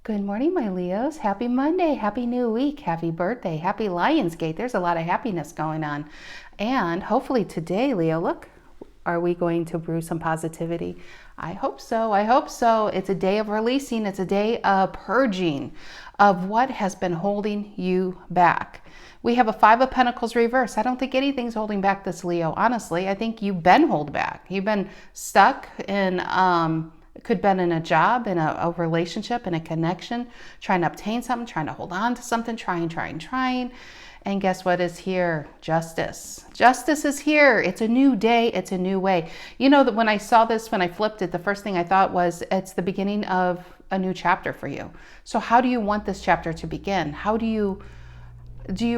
Good morning, my Leos. Happy Monday. Happy new week. Happy birthday. Happy Lionsgate. There's a lot of happiness going on. And hopefully today, Leo, look, are we going to brew some positivity? I hope so. I hope so. It's a day of releasing. It's a day of purging of what has been holding you back. We have a Five of Pentacles reverse. I don't think anything's holding back this Leo. Honestly, I think you've been held back. You've been stuck in, could have been in a job, in a relationship, in a connection, trying to obtain something, trying to hold on to something, trying. And guess what is here? Justice. Justice is here. It's a new day. It's a new way. You know that when I saw this, when I flipped it, the first thing I thought was it's the beginning of a new chapter for you. So how do you want this chapter to begin? How do you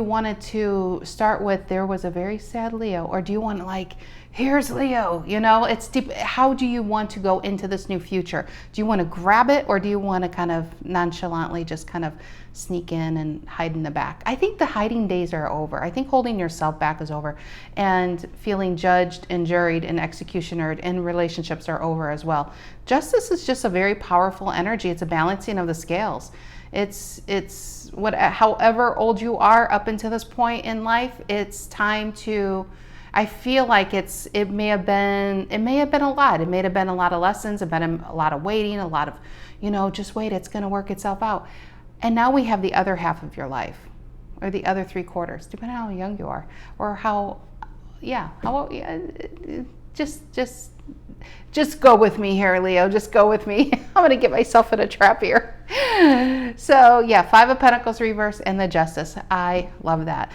want it to start with, there was a very sad Leo, or do you want like, here's Leo, you know, it's deep. How do you want to go into this new future? Do you want to grab it, or do you want to kind of nonchalantly just kind of sneak in and hide in the back? I think the hiding days are over. I think holding yourself back is over, and feeling judged and juried and executionered in relationships are over as well. Justice is just a very powerful energy. It's a balancing of the scales. It's what, however old you are up until this point in life, it's time to, I feel like it may have been a lot. It may have been a lot of lessons, it may have been a lot of waiting, a lot of, you know, just wait, it's going to work itself out. And now we have the other half of your life, or the other 3/4, depending on how young you are, or just go with me here, Leo. Just go with me. I'm going to get myself in a trap here. So yeah, Five of Pentacles reverse and the Justice. I love that.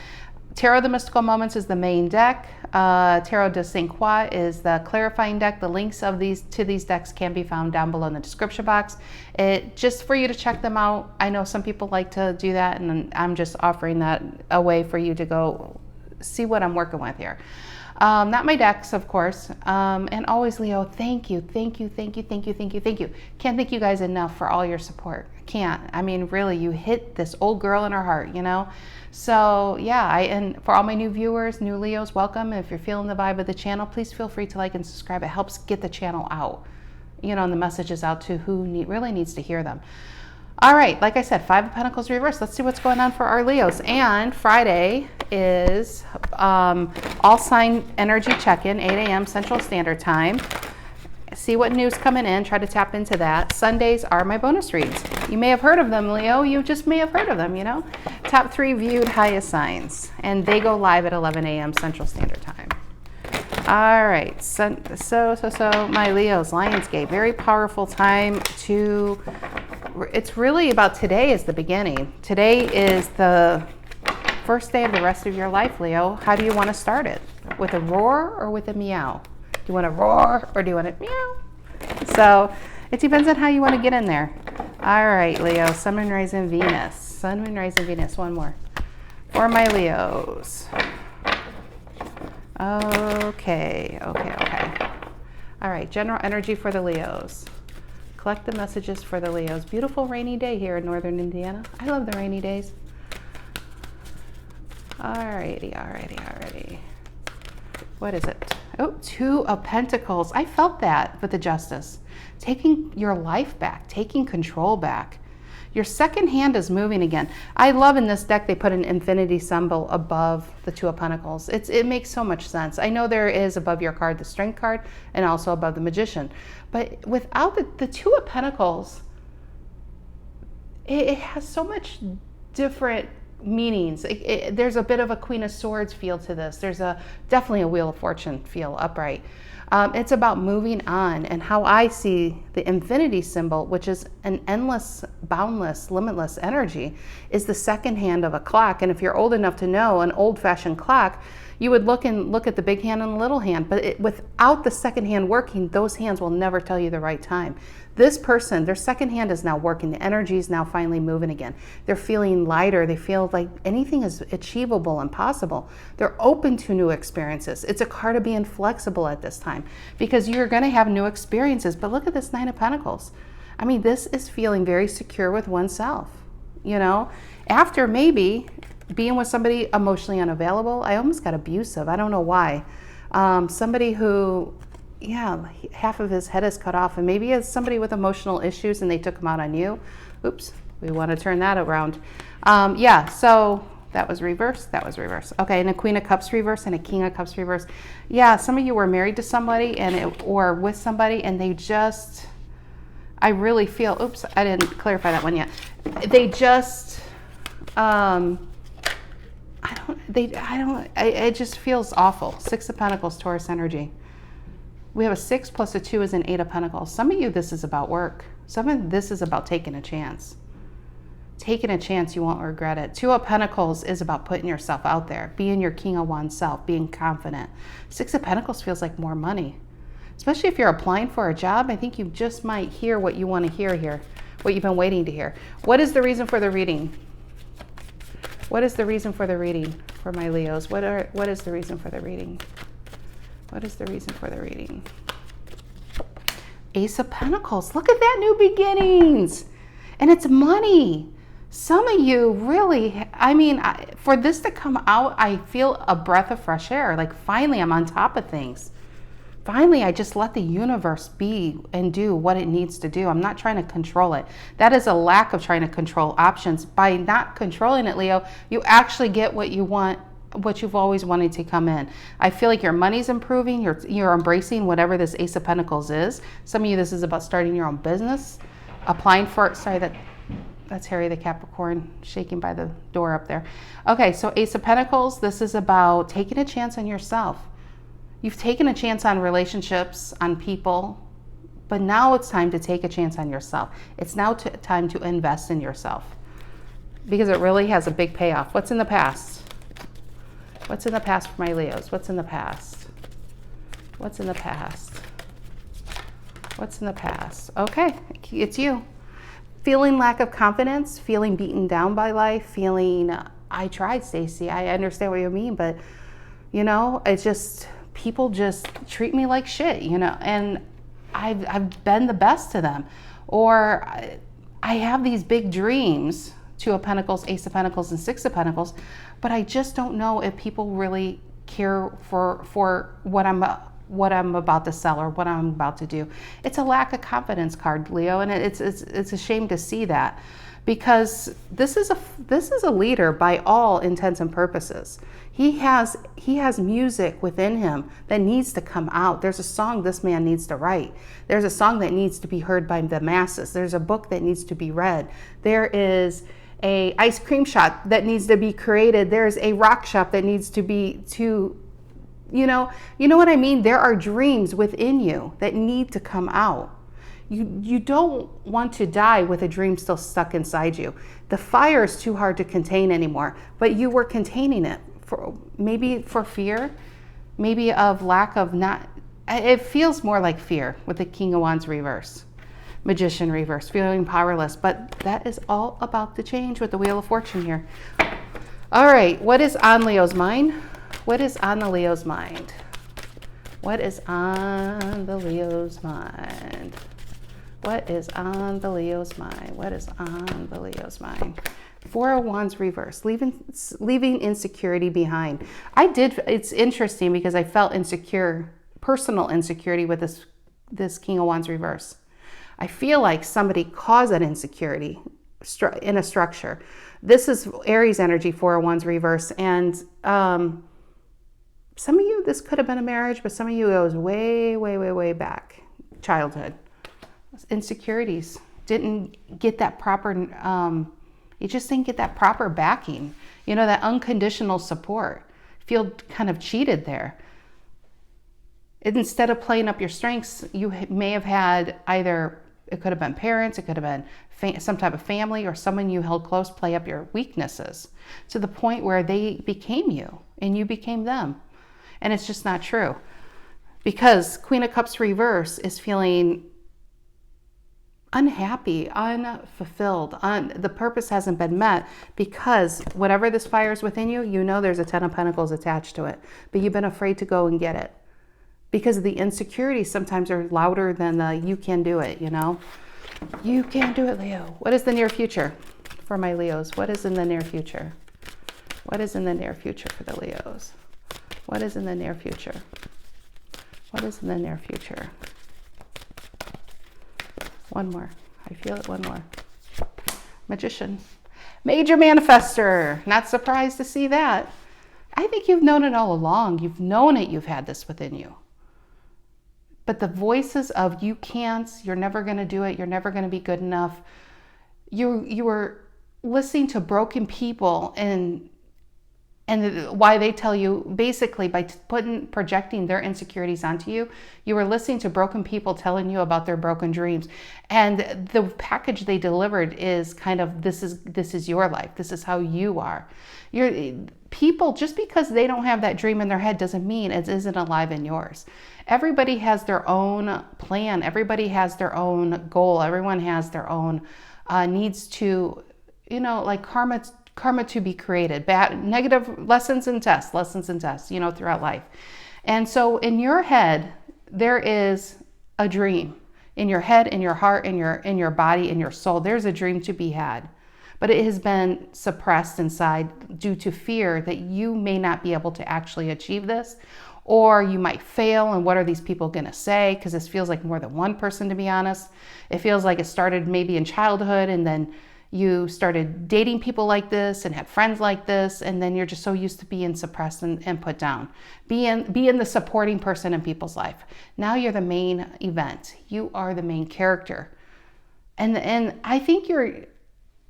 Tarot the Mystical Moments is the main deck. Tarot de Saint Croix is the clarifying deck. The links of these decks can be found down below in the description box. Just for you to check them out. I know some people like to do that, and I'm just offering that a way for you to go see what I'm working with here. Not my decks, of course. And always, Leo, thank you. Can't thank you guys enough for all your support. I can't. I mean, really, you hit this old girl in her heart, you know? So yeah, and for all my new viewers, new Leos, welcome. If you're feeling the vibe of the channel, please feel free to like and subscribe. It helps get the channel out, you know, and the messages out to who really needs to hear them. All right, like I said, Five of Pentacles reverse. Let's see what's going on for our Leos. And Friday is all sign energy check-in, 8 a.m. Central Standard Time. See what news coming in. Try to tap into that. Sundays are my bonus reads. You may have heard of them, Leo. You just may have heard of them, you know. Top 3 viewed highest signs. And they go live at 11 a.m. Central Standard Time. All right, so my Leos, Lionsgate, very powerful time to, it's really about today is the beginning. Today is the first day of the rest of your life, Leo. How do you want to start it? With a roar or with a meow? Do you want to roar or do you want to meow? So it depends on how you want to get in there. All right, Leo, Sun, Moon, Rising, Venus. Sun, Moon, Rising, Venus, one more. For my Leos. Okay. All right, general energy for the Leos. Collect the messages for the Leos. Beautiful rainy day here in northern Indiana. I love the rainy days. Alrighty. What is it? Oh, Two of Pentacles. I felt that with the Justice. Taking your life back, taking control back. Your second hand is moving again. I love in this deck they put an infinity symbol above the Two of Pentacles. It makes so much sense. I know there is above your card the Strength card and also above the Magician. But without the Two of Pentacles, it has so much different meanings. There's a bit of a Queen of Swords feel to this. There's definitely a Wheel of Fortune feel upright. It's about moving on, and how I see the infinity symbol, which is an endless, boundless, limitless energy, is the second hand of a clock. And if you're old enough to know an old-fashioned clock, you would look at the big hand and the little hand, but without the second hand working, those hands will never tell you the right time. This person, their second hand is now working. The energy is now finally moving again. They're feeling lighter. They feel like anything is achievable and possible. They're open to new experiences. It's a card of being flexible at this time because you're going to have new experiences. But look at this Nine of Pentacles. I mean, this is feeling very secure with oneself, you know, after maybe being with somebody emotionally unavailable. I almost got abusive. I don't know why. Somebody who, yeah, half of his head is cut off, and maybe it's somebody with emotional issues and they took him out on you. Oops, We want to turn that around. Yeah, so that was reverse. That was reverse. Okay, and a Queen of Cups reverse and a King of Cups reverse. Yeah, some of you were married to somebody or with somebody, and they just, I really feel, oops, I didn't clarify that one yet. They just, it just feels awful. Six of Pentacles, Taurus energy. We have a 6 plus a 2 is an 8 of Pentacles. Some of you, this is about work. Some of this is about taking a chance. Taking a chance, you won't regret it. 2 of Pentacles is about putting yourself out there, being your King of Wands self, being confident. 6 of Pentacles feels like more money. Especially if you're applying for a job, I think you just might hear what you want to hear here, what you've been waiting to hear. What is the reason for the reading? What is the reason for the reading for my Leos? What is the reason for the reading? What is the reason for the reading? Ace of Pentacles. Look at that, new beginnings. And it's money. Some of you really, I mean, for this to come out, I feel a breath of fresh air. Like finally I'm on top of things. Finally, I just let the universe be and do what it needs to do. I'm not trying to control it. That is a lack of trying to control options. By not controlling it, Leo, you actually get what you want, what you've always wanted to come in. I feel like your money's improving. You're embracing whatever this Ace of Pentacles is. Some of you, this is about starting your own business, applying for, sorry, that's Harry the Capricorn shaking by the door up there. Okay, so Ace of Pentacles, this is about taking a chance on yourself. You've taken a chance on relationships, on people, but now it's time to take a chance on yourself. It's now time to invest in yourself because it really has a big payoff. What's in the past? What's in the past for my Leos? What's in the past? What's in the past? What's in the past? Okay, it's you. Feeling lack of confidence, feeling beaten down by life, feeling, I tried, Stacy. I understand what you mean, but you know, it's just, people just treat me like shit, you know, and I've been the best to them. Or I have these big dreams, 2 of Pentacles, Ace of Pentacles, and 6 of Pentacles, but I just don't know if people really care for what I'm about to sell or what I'm about to do. It's a lack of confidence card, Leo, and it's a shame to see that, because this is a leader by all intents and purposes. He has music within him that needs to come out. There's a song this man needs to write. There's a song that needs to be heard by the masses. There's a book that needs to be read. There is a ice cream shop that needs to be created. There's a rock shop that needs to be you know what I mean? There are dreams within you that need to come out. You don't want to die with a dream still stuck inside you. The fire is too hard to contain anymore, but you were containing it maybe for fear, maybe of lack of not, it feels more like fear with the King of Wands reverse, Magician reverse, feeling powerless, but that is all about to change with the Wheel of Fortune here. All right, what is on Leo's mind? What is on the Leo's mind? What is on the Leo's mind? What is on the Leo's mind? What is on the Leo's mind? 4 of Wands reverse, leaving insecurity behind. It's interesting because I felt insecure, personal insecurity with this King of Wands reverse. I feel like somebody caused that insecurity in a structure. This is Aries energy, 4 of Wands reverse. And some of you, this could have been a marriage, but some of you, it was way, way, way, way back. Childhood. Insecurities. Didn't get that proper, you just didn't get that proper backing. You know, that unconditional support. Feel kind of cheated there. Instead of playing up your strengths, you may have had either, it could have been parents, it could have been some type of family or someone you held close, play up your weaknesses to the point where they became you and you became them. And it's just not true. Because Queen of Cups reverse is feeling unhappy, unfulfilled, the purpose hasn't been met because whatever this fire is within you, you know there's a 10 of Pentacles attached to it, but you've been afraid to go and get it because the insecurities sometimes are louder than the you can do it, you know? You can do it, Leo. What is the near future for my Leos? What is in the near future? What is in the near future for the Leos? What is in the near future? What is in the near future? One more. I feel it. One more. Magician. Major manifester. Not surprised to see that. I think you've known it all along. You've known it. You've had this within you. But the voices of you can't, you're never going to do it, you're never going to be good enough. You were listening to broken people and why they tell you, basically by projecting their insecurities onto you, you were listening to broken people telling you about their broken dreams. And the package they delivered is kind of, this is your life. This is how you are. People, just because they don't have that dream in their head doesn't mean it isn't alive in yours. Everybody has their own plan. Everybody has their own goal. Everyone has their own needs to, like karma to be created, bad, negative lessons and tests, throughout life. And so in your head, there is a dream. In your head, in your heart, in your body, in your soul, there's a dream to be had. But it has been suppressed inside due to fear that you may not be able to actually achieve this, or you might fail, and what are these people going to say? Because this feels like more than one person, to be honest. It feels like it started maybe in childhood, and then you started dating people like this and had friends like this, and then you're just so used to being suppressed and put down. Being the supporting person in people's life. Now you're the main event. You are the main character. And I think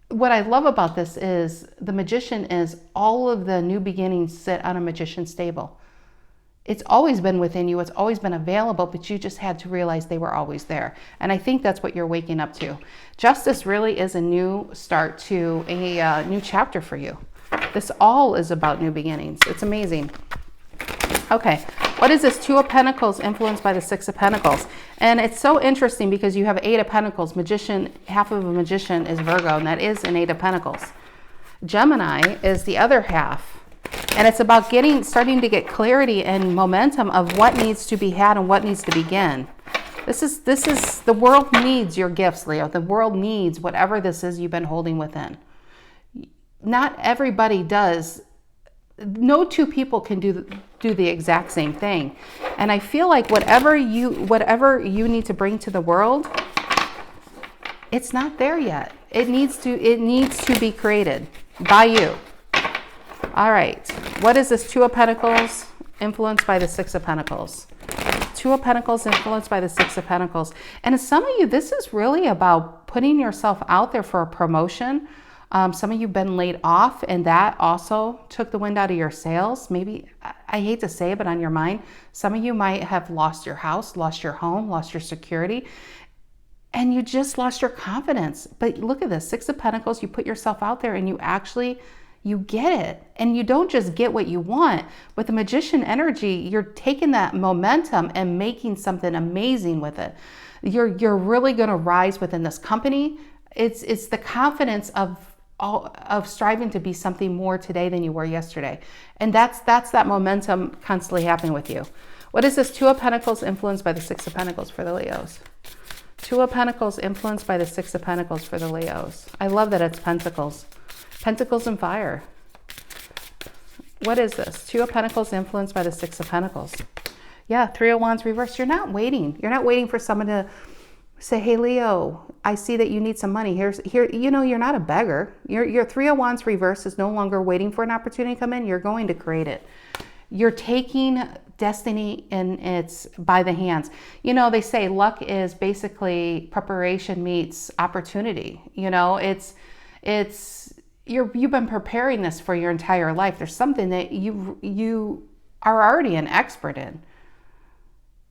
what I love about this is the magician is all of the new beginnings sit on a magician's table. It's always been within you. It's always been available, but you just had to realize they were always there. And I think that's what you're waking up to. Justice really is a new start to a new chapter for you. This all is about new beginnings. It's amazing. Okay, what is this? Two of Pentacles influenced by the Six of Pentacles. And it's so interesting because you have Eight of Pentacles. Magician, half of a magician is Virgo, and that is an Eight of Pentacles. Gemini is the other half. And it's about starting to get clarity and momentum of what needs to be had and what needs to begin. This is the world needs your gifts, Leo. The world needs whatever this is you've been holding within. Not everybody does. No two people can do the exact same thing. And I feel like whatever you need to bring to the world, it's not there yet. It needs to be created by you. All right, what is this? Two of Pentacles influenced by the Six of Pentacles. Two of Pentacles influenced by the Six of Pentacles. And some of you, this is really about putting yourself out there for a promotion. Some of you have been laid off, and that also took the wind out of your sails. Maybe, I hate to say it, but on your mind, some of you might have lost your house, lost your home, lost your security, and you just lost your confidence. But look at this, Six of Pentacles, you put yourself out there and you get it. And you don't just get what you want. With the magician energy, you're taking that momentum and making something amazing with it. You're really going to rise within this company. It's the confidence of striving to be something more today than you were yesterday. And that's that momentum constantly happening with you. What is this? Two of Pentacles influenced by the Six of Pentacles for the Leos. Two of Pentacles influenced by the Six of Pentacles for the Leos. I love that it's Pentacles. Pentacles and fire. What is this? Two of Pentacles influenced by the Six of Pentacles. Yeah, Three of Wands reversed. You're not waiting. You're not waiting for someone to say, hey, Leo, I see that you need some money. Here, you're not a beggar. Your Three of Wands reverse is no longer waiting for an opportunity to come in. You're going to create it. You're taking destiny and it's by the hands. They say luck is basically preparation meets opportunity. You've been preparing this for your entire life. There's something that you are already an expert in.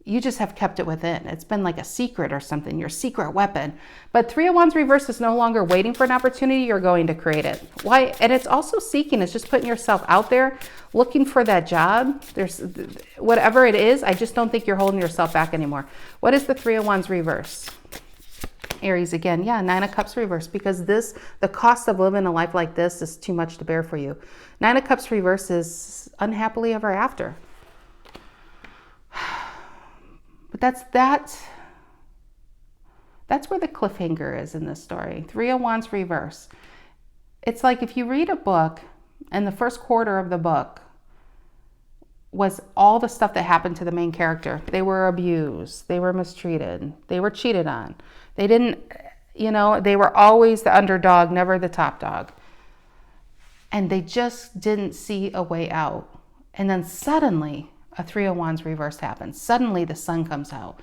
You just have kept it within. It's been like a secret or something, your secret weapon. But Three of Wands reverse is no longer waiting for an opportunity. You're going to create it. Why? And it's also seeking. It's just putting yourself out there, looking for that job. There's whatever it is. I just don't think you're holding yourself back anymore. What is the Three of Wands reverse? Aries again. Yeah, Nine of Cups reverse, because the cost of living a life like this is too much to bear for you. Nine of Cups reverse is unhappily ever after. But that's where the cliffhanger is in this story. Three of Wands reverse. It's like if you read a book and the first quarter of the book was all the stuff that happened to the main character. They were abused. They were mistreated. They were cheated on. They didn't, You know, they were always the underdog, never the top dog. And they just didn't see a way out. And then suddenly a Three of Wands reverse happens. Suddenly the sun comes out.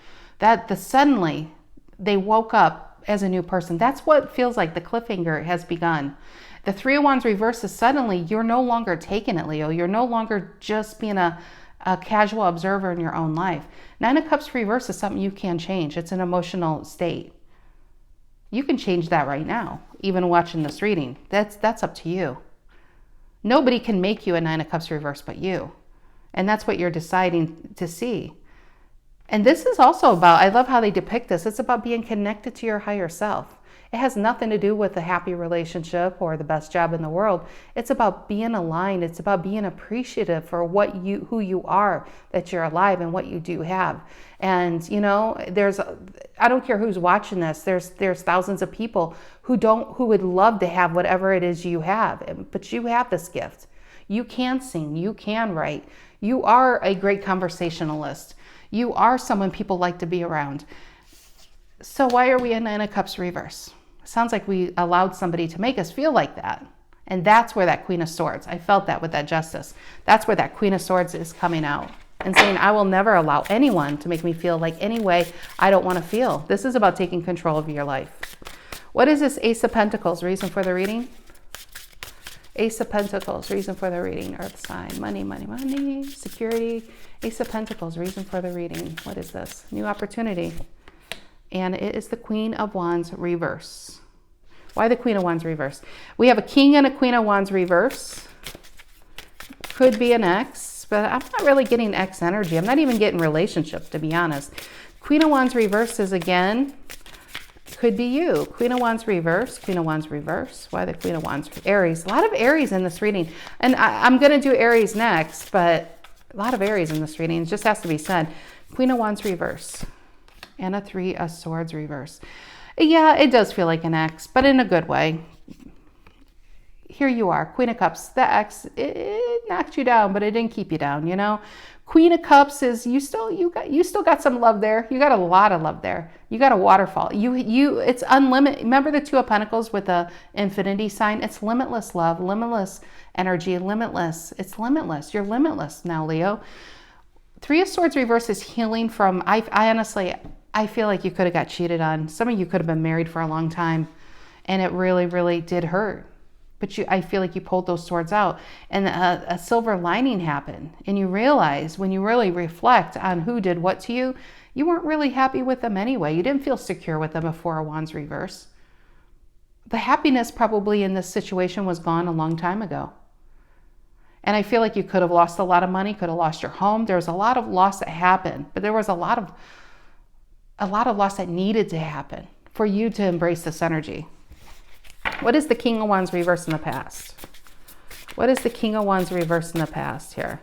Suddenly they woke up as a new person. That's what feels like the cliffhanger has begun. The Three of Wands reverse is suddenly you're no longer taking it, Leo. You're no longer just being a casual observer in your own life. Nine of Cups reverse is something you can change. It's an emotional state. You can change that right now, even watching this reading. That's up to you. Nobody can make you a Nine of Cups reverse but you. And that's what you're deciding to see. And this is also about, I love how they depict this. It's about being connected to your higher self. It has nothing to do with a happy relationship or the best job in the world. It's about being aligned. It's about being appreciative for who you are, that you're alive and what you do have. And you know, I don't care who's watching this. There's thousands of people who would love to have whatever it is you have, but you have this gift. You can sing, you can write. You are a great conversationalist. You are someone people like to be around. So why are we a Nine of Cups reverse? Sounds like we allowed somebody to make us feel like that. And that's where that Queen of Swords, I felt that with that Justice. That's where that Queen of Swords is coming out and saying, I will never allow anyone to make me feel like any way I don't want to feel. This is about taking control of your life. What is this Ace of Pentacles? Reason for the reading? Ace of Pentacles, reason for the reading. Earth sign, money, money, money, security. Ace of Pentacles, reason for the reading. What is this? New opportunity. And it is the Queen of Wands reverse. Why the Queen of Wands reverse? We have a King and a Queen of Wands reverse. Could be an ex, but I'm not really getting ex energy. I'm not even getting relationship, to be honest. Queen of Wands reverse is, again, could be you. Queen of Wands reverse, Queen of Wands reverse. Why the Queen of Wands? Aries. A lot of Aries in this reading. And I'm going to do Aries next, but a lot of Aries in this reading. It just has to be said. Queen of Wands reverse. And a Three of Swords reverse. Yeah, it does feel like an ex, but in a good way. Here you are, Queen of Cups. The ex, it knocked you down, but it didn't keep you down, you know? Queen of Cups is you still got some love there. You got a lot of love there. You got a waterfall. It's unlimited. Remember the Two of Pentacles with the infinity sign? It's limitless love, limitless energy, limitless. It's limitless. You're limitless now, Leo. Three of Swords reverse is healing from, I honestly, I feel like you could have got cheated on. Some of you could have been married for a long time and it really, really did hurt. But I feel like you pulled those swords out and a silver lining happened. And you realize when you really reflect on who did what to you, you weren't really happy with them anyway. You didn't feel secure with them. A Four of Wands reverse. The happiness probably in this situation was gone a long time ago. And I feel like you could have lost a lot of money, could have lost your home. There was a lot of loss that happened, but there was a lot of loss that needed to happen for you to embrace this energy. What is the King of Wands reverse in the past? What is the King of Wands reverse in the past here?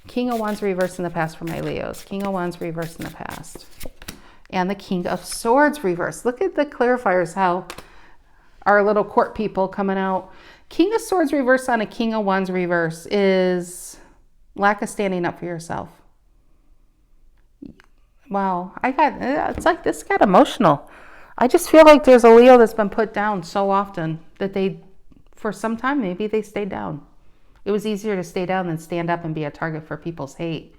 King of Wands reverse in the past for my Leos. King of Wands reverse in the past. And the King of Swords reverse. Look at the clarifiers, how our little court people coming out. King of Swords reverse on a King of Wands reverse is lack of standing up for yourself. Wow, it's like this got emotional. I just feel like there's a Leo that's been put down so often that for some time, maybe they stayed down. It was easier to stay down than stand up and be a target for people's hate,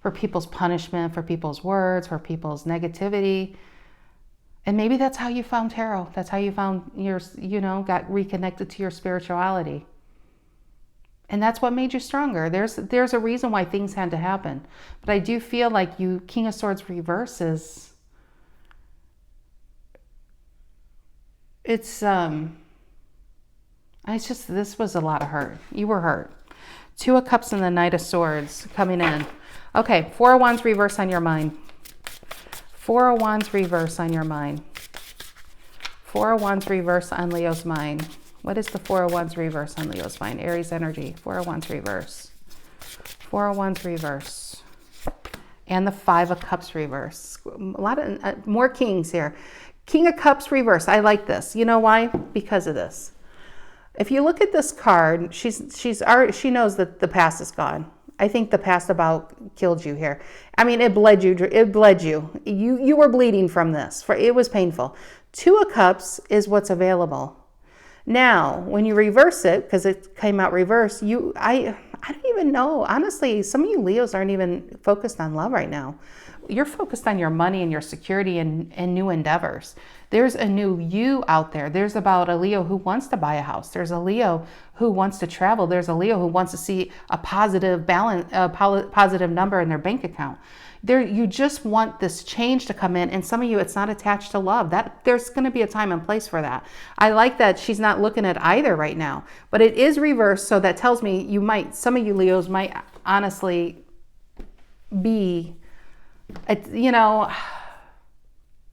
for people's punishment, for people's words, for people's negativity. And maybe that's how you found tarot. That's how you found got reconnected to your spirituality. And that's what made you stronger. There's a reason why things had to happen. But I do feel like King of Swords reverse is, this was a lot of hurt. You were hurt. Two of Cups and the Knight of Swords coming in. Okay, Four of Wands reverse on your mind. Four of Wands reverse on your mind. Four of Wands reverse on Leo's mind. What is the Four of Wands reverse on Leo's mind? Aries energy. Four of Wands reverse. Four of Wands reverse. And the Five of Cups reverse. A lot of more kings here. King of Cups reverse. I like this. You know why? Because of this. If you look at this card, she knows that the past is gone. I think the past about killed you here. I mean, it bled you. You were bleeding from this. It was painful. Two of Cups is what's available. Now, when you reverse it, because it came out reversed, I don't even know. Honestly, some of you Leos aren't even focused on love right now. You're focused on your money and your security and new endeavors. There's a new you out there. There's about a Leo who wants to buy a house. There's a Leo who wants to travel. There's a Leo who wants to see a positive balance, a positive number in their bank account. You just want this change to come in, and some of you, it's not attached to love. That there's going to be a time and place for that. I like that she's not looking at either right now, but it is reversed, so that tells me some of you Leos might honestly be, you know,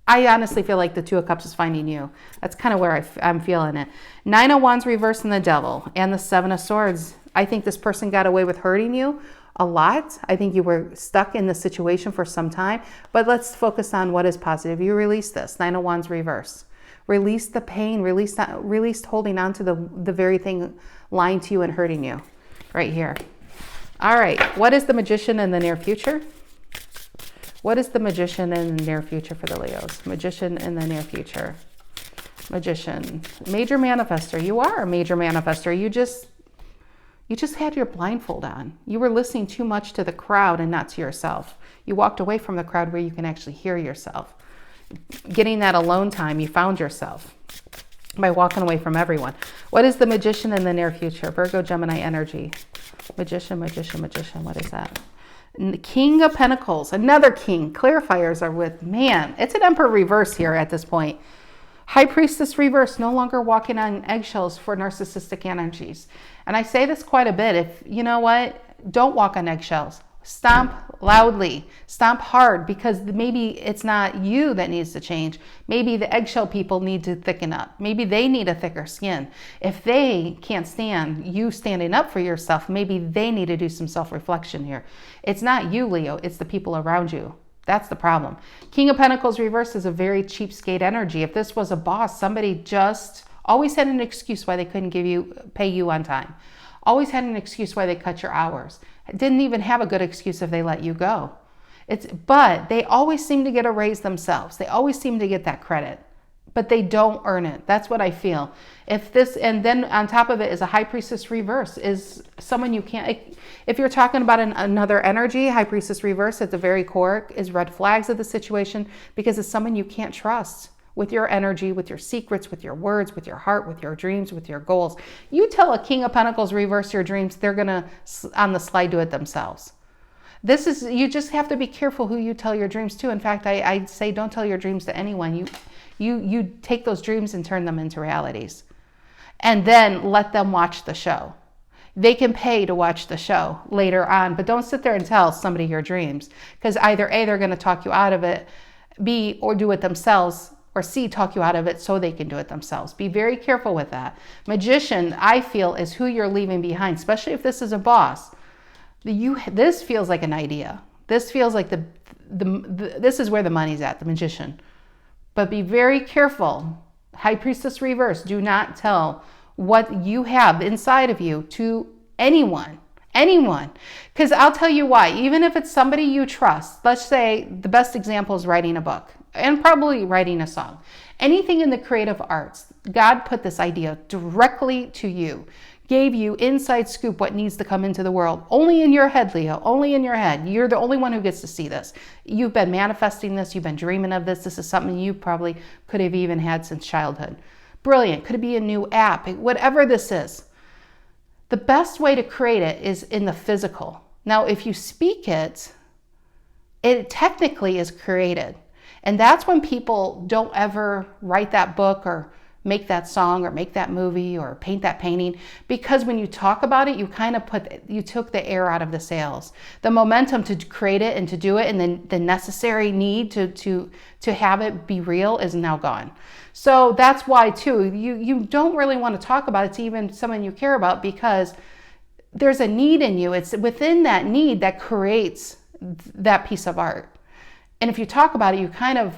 I honestly feel like the Two of Cups is finding you. That's kind of where I'm feeling it. Nine of Wands reversed in the Devil and the Seven of Swords. I think this person got away with hurting you a lot. I think you were stuck in the situation for some time, but let's focus on what is positive. You release this. Nine of Wands reverse. Release the pain, release holding on to the very thing lying to you and hurting you right here. All right. What is the Magician in the near future? What is the Magician in the near future for the Leos? Magician in the near future. Magician. Major manifester. You are a major manifester. You just had your blindfold on. You were listening too much to the crowd and not to yourself. You walked away from the crowd where you can actually hear yourself. Getting that alone time, you found yourself by walking away from everyone. What is the Magician in the near future? Virgo, Gemini energy. Magician, magician, magician. What is that? King of Pentacles. Another king. Clarifiers are with, man, it's an Emperor reverse here at this point. High Priestess reverse, no longer walking on eggshells for narcissistic energies. And I say this quite a bit. If you know what, don't walk on eggshells. Stomp loudly, stomp hard, because maybe it's not you that needs to change. Maybe the eggshell people need to thicken up. Maybe they need a thicker skin. If they can't stand you standing up for yourself, maybe they need to do some self-reflection here. It's not you, Leo, it's the people around you. That's the problem. King of Pentacles reverse is a very cheapskate energy. If this was a boss, somebody just always had an excuse why they couldn't pay you on time. Always had an excuse why they cut your hours. Didn't even have a good excuse if they let you go. But they always seem to get a raise themselves. They always seem to get that credit, but they don't earn it. That's what I feel. And then on top of it is a High Priestess reverse, is someone you can't, if you're talking about another energy, High Priestess reverse at the very core is red flags of the situation, because it's someone you can't trust with your energy, with your secrets, with your words, with your heart, with your dreams, with your goals. You tell a King of Pentacles reverse your dreams, they're gonna on the slide do it themselves. You just have to be careful who you tell your dreams to. In fact, I'd say don't tell your dreams to anyone. You take those dreams and turn them into realities. And then let them watch the show. They can pay to watch the show later on, but don't sit there and tell somebody your dreams, because either A, they're gonna talk you out of it, B, or do it themselves, or C, talk you out of it so they can do it themselves. Be very careful with that. Magician, I feel, is who you're leaving behind, especially if this is a boss. This feels like an idea. This feels like this is where the money's at, the Magician. But be very careful. High Priestess reverse, do not tell what you have inside of you to anyone. Because I'll tell you why. Even if it's somebody you trust, let's say the best example is writing a book and probably writing a song. Anything in the creative arts, God put this idea directly to you, gave you inside scoop what needs to come into the world. Only in your head, Leo, only in your head. You're the only one who gets to see this. You've been manifesting this. You've been dreaming of this. This is something you probably could have even had since childhood. Brilliant. Could it be a new app? Whatever this is. The best way to create it is in the physical. Now, if you speak it, it technically is created. And that's when people don't ever write that book or make that song or make that movie or paint that painting, because when you talk about it, you took the air out of the sails. The momentum to create it and to do it, and then the necessary need to have it be real is now gone. So that's why too, you don't really want to talk about it to even someone you care about, because there's a need in you. It's within that need that creates that piece of art. And if you talk about it, you kind of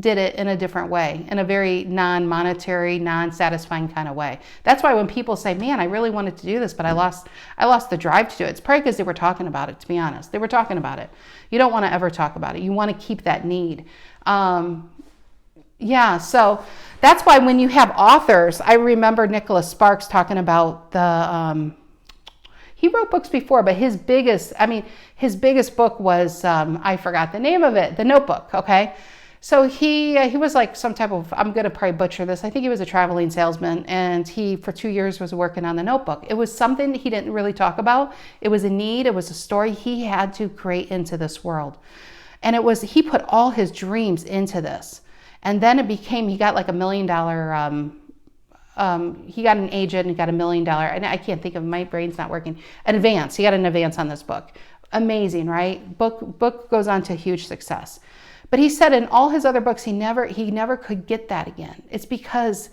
did it in a different way, in a very non-monetary, non-satisfying kind of way. That's why when people say, man, I really wanted to do this, but I lost the drive to do it. It's probably because they were talking about it, to be honest. They were talking about it. You don't want to ever talk about it. You want to keep that need. Yeah, so that's why when you have authors, I remember Nicholas Sparks talking about he wrote books before, but his biggest book was, I forgot the name of it, The Notebook, okay? So he was like some type of, I'm going to probably butcher this, I think he was a traveling salesman, and he, for 2 years, was working on The Notebook. It was something he didn't really talk about. It was a need, it was a story he had to create into this world. And he put all his dreams into this. And then he got like $1 million, he got an agent and got $1 million, and I can't think of, my brain's not working, he got an advance on this book. Amazing, right? Book goes on to huge success. But he said in all his other books, he never could get that again. It's because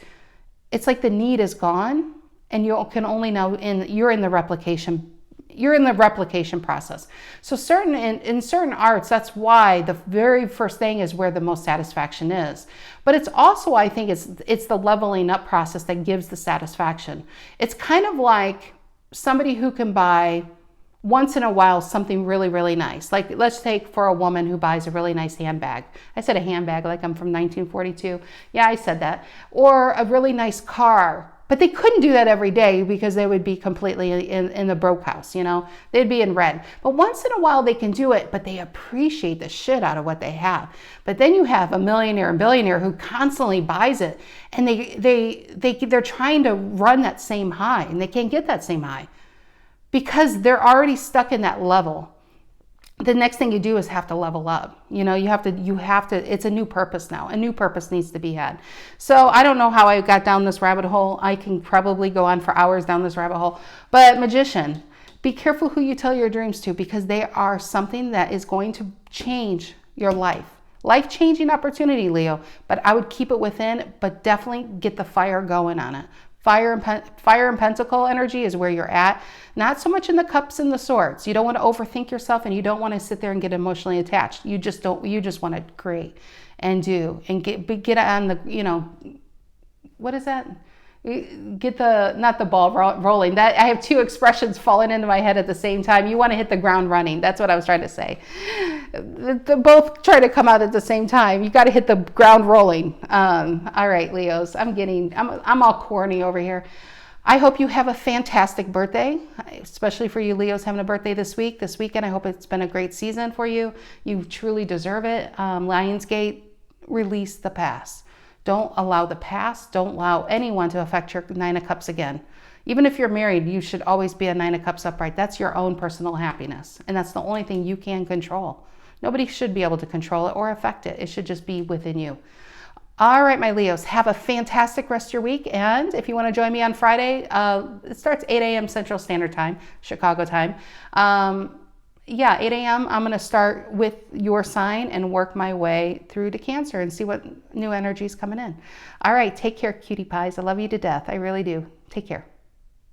it's like the need is gone, and you can only now, you're in the replication process. So in certain arts, that's why the very first thing is where the most satisfaction is. But it's also, I think it's the leveling up process that gives the satisfaction. It's kind of like somebody who can buy once in a while something really, really nice. Like, let's take for a woman who buys a really nice handbag. I said a handbag like I'm from 1942. Yeah, I said that. Or a really nice car. But they couldn't do that every day because they would be completely in the broke house, you know? They'd be in red. But once in a while they can do it, but they appreciate the shit out of what they have. But then you have a millionaire and billionaire who constantly buys it, and they're trying to run that same high, and they can't get that same high because they're already stuck in that level. The next thing you do is have to level up. You know, you have to, it's a new purpose now. A new purpose needs to be had. So I don't know how I got down this rabbit hole. I can probably go on for hours down this rabbit hole. But magician, be careful who you tell your dreams to, because they are something that is going to change your life. Life-changing opportunity, Leo. But I would keep it within, but definitely get the fire going on it. Fire and pentacle energy is where you're at. Not so much in the cups and the swords. You don't want to overthink yourself, and you don't want to sit there and get emotionally attached. You just want to create and do and get on the, you know, what is that? Get not the ball rolling. That I have two expressions falling into my head at the same time. You want to hit the ground running. That's what I was trying to say. They both try to come out at the same time. You got to hit the ground rolling. All right, Leos. I'm all corny over here. I hope you have a fantastic birthday, especially for you Leos having a birthday this weekend. I hope it's been a great season for you. You truly deserve it. Lionsgate, release the past. Don't allow the past, don't allow anyone to affect your Nine of Cups again. Even if you're married, you should always be a Nine of Cups upright. That's your own personal happiness. And that's the only thing you can control. Nobody should be able to control it or affect it. It should just be within you. All right, my Leos, have a fantastic rest of your week. And if you want to join me on Friday, it starts 8 a.m. Central Standard Time, Chicago time. 8 a.m. I'm going to start with your sign and work my way through to Cancer and see what new energy is coming in. All right, take care, cutie pies. I love you to death. I really do. Take care.